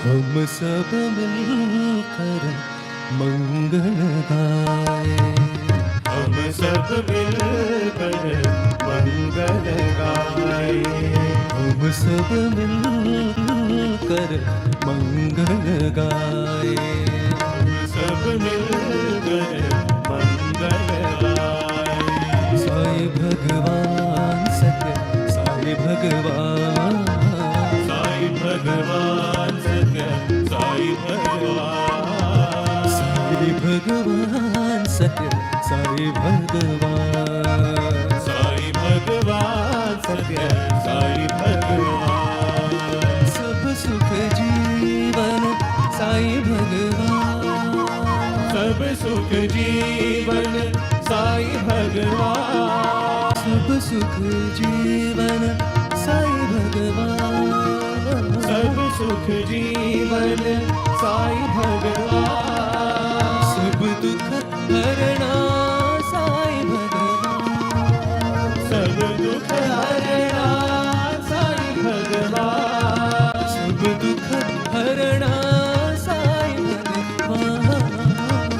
हम सब मिलकर मंगल गाए। हम सब मिलकर मंगल गाए। हम सब मिलकर मंगल गाए। हम सब मिलकर मंगल गाए। साईं भगवान सत्य, साईं भगवान, साईं भगवान सत्य, साईं भगवान, साईं भगवान सत्य, साईं भगवान, साईं भगवान सत्य, साईं भगवान। सब सुख जीवन साईं भगवान, सब सुख जीवन साईं भगवान, सब सुख जीवन साईं भगवान, सब सुख जीवन साईं भगवान। सब दुख हरना साईं भगवान, सब दुख हरना साईं भगवान, सब दुख हरना साईं भगवान,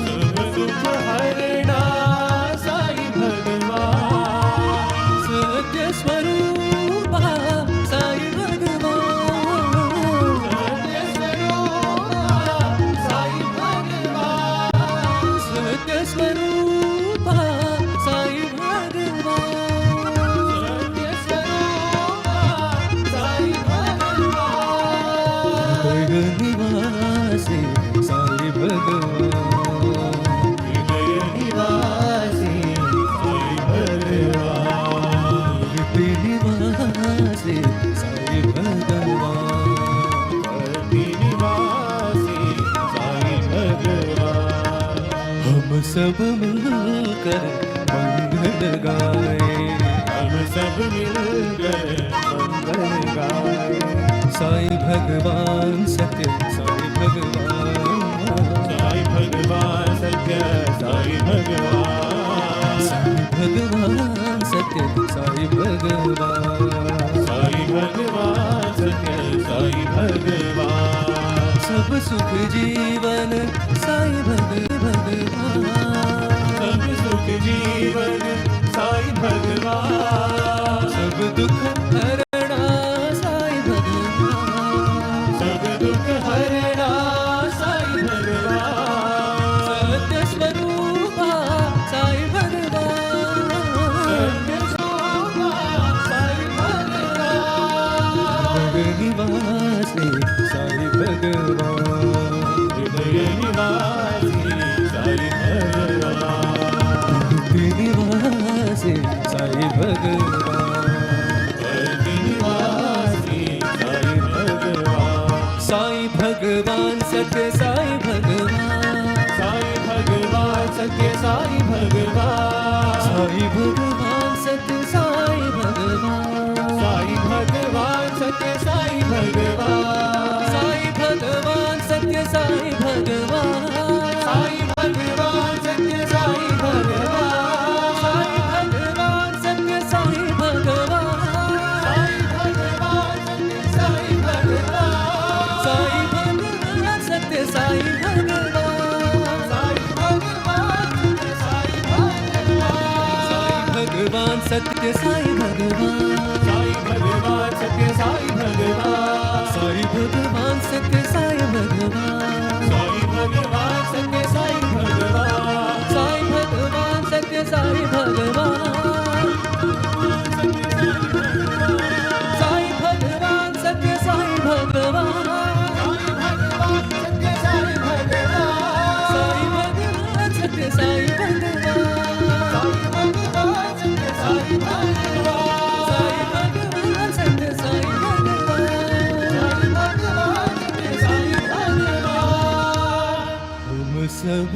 सब दुख हरना साईं भगवान। सत्य स्वरूपा साईं भगवान, सत्य स्वरूपा साईं भगवान, सत्य स्वरूपा साईं भगवान, सत्य स्वरूपा साईं भगवान। हृदय निवासी साईं भगवान, हृदय निवासी साईं भगवान, हृदय निवासी साईं भगवान, हृदय निवासी साईं भगवान। हम सब मिलकर मंगल गाए। हम सब मिलकर मंगल गाए। साईं भगवान सत्य, साईं भगवान, साईं भगवान सत्य, साईं भगवान, साईं भगवान सत्य, साईं भगवान, साईं भगवान सत्य, साईं भगवान। सब सुख जीवन साईं भगवान, सब सुख जीवन साईं भगवान, सब दुख हरना साईं भगवान, सब दुख हरना साईं भगवान। सत्य स्वरूपा साईं भगवान, सत्य स्वरूपा साईं भगवान। हृदय निवासी साईं भगवान, हृदय निवासी साईं भगवान, हृदय निवासी साईं भगवान, हृदय निवासी साईं भगवान। साईं भगवान सत्य, साईं भगवान, साईं भगवान सत्य, साईं भगवान, साईं भगवान सत्य, साईं भगवान, साईं भगवान सत्य, साईं भगवान, साईं भगवान सत्य, साईं भगवान, साईं भगवान सत्य, साईं भगवान, साईं भगवान सत्य, साईं भगवान, साईं भगवान सत्य, साईं भगवान, साईं भगवान सत्य, साईं भगवान, साईं भगवान सत्य, साईं भगवान, साईं भगवान सत्य, साईं भगवान, साईं भगवान सत्य, साईं भगवान, साईं भगवान सत्य, साईं भगवान, साईं भगवान सत्य, साईं भगवान, साईं भगवान सत्य, साईं भगवान, साईं भगवान सत्य, साईं भगवान, साईं भगवान सत्य, साईं भगवान, साईं भगवान सत्य, साईं भगवान, हम सब